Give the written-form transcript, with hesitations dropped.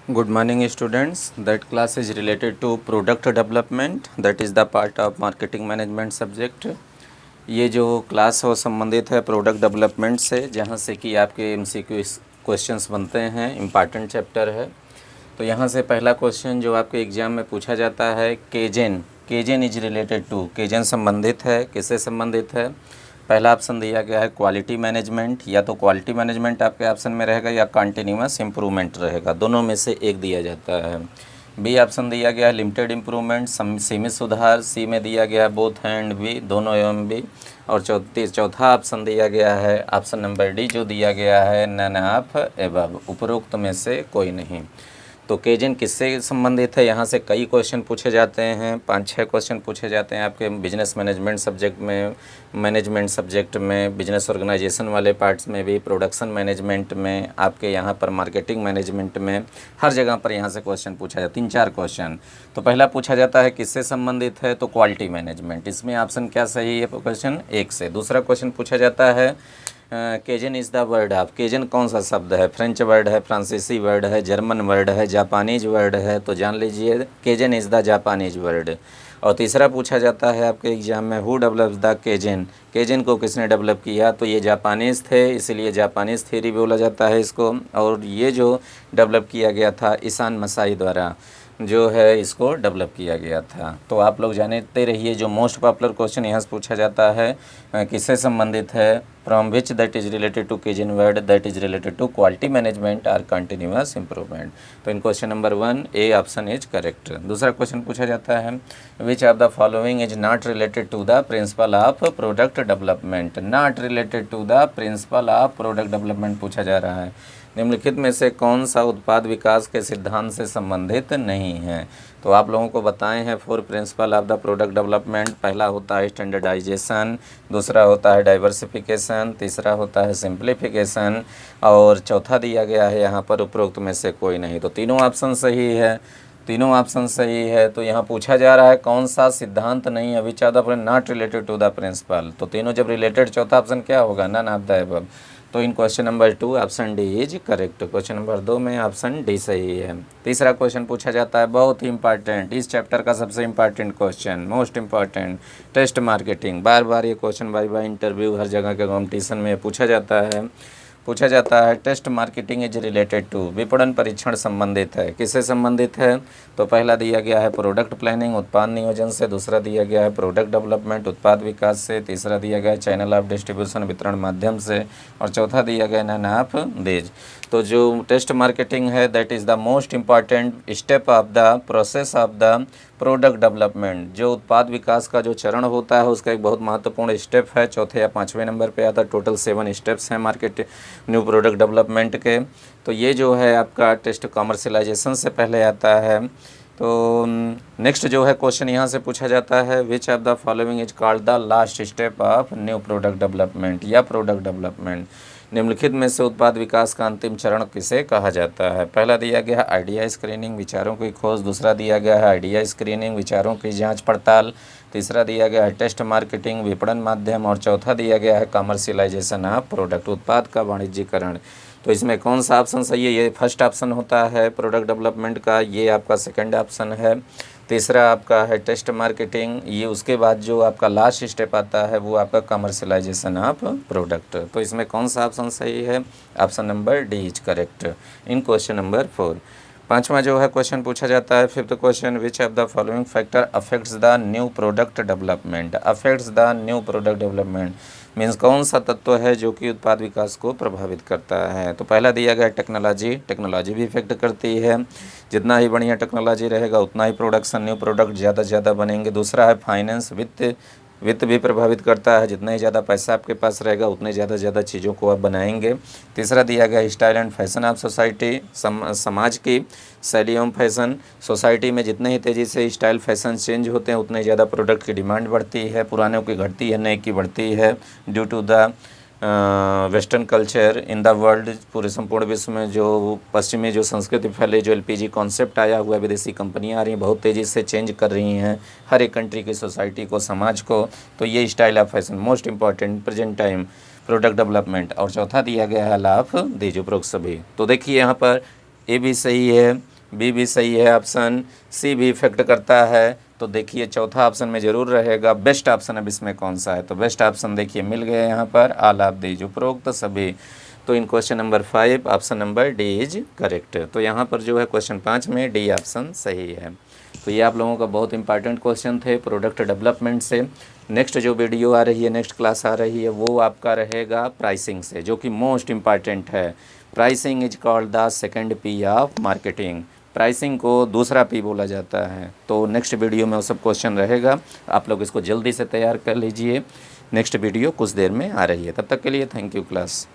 Good morning students. That class is related to product development, that is the part of marketing management subject. ये जो class हो संबंधित है product development से, जहाँ से कि आपके MCQ क्वेश्चंस बनते हैं, इम्पॉर्टेंट चैप्टर है। तो यहाँ से पहला क्वेश्चन जो आपके एग्ज़ाम में पूछा जाता है, केजेन इज रिलेटेड टू, केजेन संबंधित है, किससे संबंधित है। पहला ऑप्शन दिया गया है क्वालिटी मैनेजमेंट, या तो क्वालिटी मैनेजमेंट आपके ऑप्शन में रहेगा या कंटिन्यूअस इम्प्रूवमेंट रहेगा, दोनों में से एक दिया जाता है। बी ऑप्शन दिया गया है लिमिटेड इम्प्रूवमेंट, सीमित सुधार, सी में दिया गया है बोथ एंड बी, दोनों एवं बी। और चौथा ऑप्शन दिया गया है ऑप्शन नंबर डी, जो दिया गया है नन ऑफ एबव, उपरोक्त में से कोई नहीं। तो केजन किससे संबंधित है, यहाँ से कई क्वेश्चन पूछे जाते हैं, 5-6 क्वेश्चन पूछे जाते हैं आपके बिजनेस मैनेजमेंट सब्जेक्ट में, मैनेजमेंट सब्जेक्ट में, बिजनेस ऑर्गेनाइजेशन वाले पार्ट्स में भी, प्रोडक्शन मैनेजमेंट में, आपके यहाँ पर मार्केटिंग मैनेजमेंट में, हर जगह पर यहाँ से क्वेश्चन पूछा जाता है, 3-4 क्वेश्चन। तो पहला पूछा जाता है किससे संबंधित है, तो क्वालिटी मैनेजमेंट, इसमें ऑप्शन क्या सही है, क्वेश्चन 1 से। दूसरा क्वेश्चन पूछा जाता है केजन इज़ द वर्ड ऑफ, केजन कौन सा शब्द है, फ्रेंच वर्ड है, फ्रांसीसी वर्ड है, जर्मन वर्ड है, जापानीज वर्ड है, तो जान लीजिए केजन इज़ द जापानीज वर्ड। और तीसरा पूछा जाता है आपके एग्जाम में हु डेवलप्स द केजन, केजन को किसने डेवलप किया, तो ये जापानीज़ थे, इसीलिए जापानीज़ थ्योरी बोला जाता है इसको। और ये जो डेवलप किया गया था ईसान मसाई द्वारा जो है, इसको डेवलप किया गया था। तो आप लोग जानते रहिए, जो मोस्ट पॉपुलर क्वेश्चन यहाँ से पूछा जाता है किससे संबंधित है, from which that is related to kaizen word, that is related to quality management और कंटिन्यूअस इंप्रूवमेंट। तो in question number 1 A option is correct. दूसरा क्वेश्चन पूछा जाता है which of the following is not related to the principle of product development, not related to the principle of product development पूछा जा रहा है। निम्नलिखित में से कौन सा उत्पाद विकास के सिद्धांत से संबंधित नहीं है। तो आप लोगों को बताए हैं 4 principle of the product development. पहला होता है स्टैंडर्डाइजेशन, दूसरा होता है डाइवर्सिफिकेशन, तीसरा होता है सिंप्लीफिकेशन, और चौथा दिया गया है यहाँ पर उपरोक्त में से कोई नहीं। तो तीनों ऑप्शन सही है, तीनों ऑप्शन सही है। तो यहाँ पूछा जा रहा है कौन सा सिद्धांत नहीं है, which are the not related to the principle. तो तीनों जब रिलेटेड, चौथा ऑप्शन क्या होगा, नन ऑफ द अबव। तो in question number 2 option D is correct. Question number 2 में ऑप्शन डी सही है। तीसरा क्वेश्चन पूछा जाता है बहुत ही इंपॉर्टेंट, इस चैप्टर का सबसे important question, most important, test marketing. बार बार ये क्वेश्चन बार इंटरव्यू, हर जगह के कॉम्पिटिशन में पूछा जाता है। Test marketing is related to, विपणन परीक्षण संबंधित है, किससे संबंधित है। तो पहला दिया गया है प्रोडक्ट प्लानिंग, उत्पाद नियोजन से, दूसरा दिया गया है प्रोडक्ट डेवलपमेंट, उत्पाद विकास से, तीसरा दिया गया है चैनल ऑफ डिस्ट्रीब्यूशन, वितरण माध्यम से, और चौथा दिया गया नन ऑफ दीज। तो जो टेस्ट मार्केटिंग है that is the most important step of the process of the product development. जो उत्पाद विकास का जो चरण होता है उसका एक बहुत महत्वपूर्ण स्टेप है, चौथे या 5वें नंबर पे आता है। टोटल 7 स्टेप्स हैं मार्केट न्यू प्रोडक्ट डेवलपमेंट के। तो ये जो है आपका टेस्ट कमर्शलाइजेशन से पहले आता है। तो नेक्स्ट जो है क्वेश्चन यहाँ से पूछा जाता है which of the following is called the last step of new product development या प्रोडक्ट डेवलपमेंट। निम्नलिखित में से उत्पाद विकास का अंतिम चरण किसे कहा जाता है। पहला दिया गया है आइडिया स्क्रीनिंग, विचारों की खोज, दूसरा दिया गया है आइडिया स्क्रीनिंग, विचारों की जांच पड़ताल, तीसरा दिया गया है टेस्ट मार्केटिंग, विपणन माध्यम, और चौथा दिया गया है कमर्शियलाइजेशन ऑफ प्रोडक्ट, उत्पाद का वाणिज्यीकरण। तो इसमें कौन सा ऑप्शन सही है, ये फर्स्ट ऑप्शन होता है प्रोडक्ट डेवलपमेंट का, ये आपका सेकंड ऑप्शन है। तीसरा आपका है टेस्ट मार्केटिंग, ये उसके बाद जो आपका लास्ट स्टेप आता है वो आपका कमर्शलाइजेशन ऑफ प्रोडक्ट। तो इसमें कौन सा ऑप्शन सही है, option number D is correct in question number 4। पांचवा जो है क्वेश्चन पूछा जाता है fifth question which of the following factor affects the new product development, affects the new product development means कौन सा तत्व है जो कि उत्पाद विकास को प्रभावित करता है। तो पहला दिया गया टेक्नोलॉजी, टेक्नोलॉजी भी इफेक्ट करती है, जितना ही बढ़िया टेक्नोलॉजी रहेगा उतना ही प्रोडक्शन न्यू प्रोडक्ट ज़्यादा से ज़्यादा बनेंगे। दूसरा है फाइनेंस, वित्त भी प्रभावित करता है, जितना ही ज़्यादा पैसा आपके पास रहेगा उतने ज़्यादा चीज़ों को आप बनाएंगे। तीसरा दिया गया style and fashion of society, समाज की शैली एवं फैशन, सोसाइटी में जितने ही तेज़ी से स्टाइल फैशन चेंज होते हैं उतने ज़्यादा प्रोडक्ट की डिमांड बढ़ती है, पुरानों की घटती है, नए की बढ़ती है due to the western culture in the world. पूरे संपूर्ण विश्व में जो पश्चिमी जो संस्कृति फैले, जो एलपीजी कॉन्सेप्ट आया हुआ है, विदेशी कंपनियां आ रही हैं, बहुत तेज़ी से चेंज कर रही हैं हर एक कंट्री की सोसाइटी को, समाज को। तो ये style of fashion most important present time product development. और चौथा दिया गया है लॉ ऑफ दीज, उपरोक्त सभी। तो देखिए यहाँ पर ए भी सही है, बी भी सही है ऑप्शन, सी भी इफेक्ट करता है। तो देखिए चौथा ऑप्शन में ज़रूर रहेगा। बेस्ट ऑप्शन अब इसमें कौन सा है, तो बेस्ट ऑप्शन देखिए मिल गए यहाँ पर, ऑल ऑफ दीज उपरोक्त सभी। तो in question number 5 option number D is correct. तो यहाँ पर जो है क्वेश्चन 5 में डी ऑप्शन सही है। तो ये आप लोगों का बहुत इंपॉर्टेंट क्वेश्चन थे प्रोडक्ट डेवलपमेंट से। नेक्स्ट जो वीडियो आ रही है, नेक्स्ट क्लास आ रही है, वो आपका रहेगा प्राइसिंग से, जो कि मोस्ट इम्पॉर्टेंट है। Pricing is called the second P of marketing. Pricing को दूसरा पी बोला जाता है। तो नेक्स्ट वीडियो में वो सब क्वेश्चन रहेगा, आप लोग इसको जल्दी से तैयार कर लीजिए। नेक्स्ट वीडियो कुछ देर में आ रही है, तब तक के लिए थैंक यू क्लास।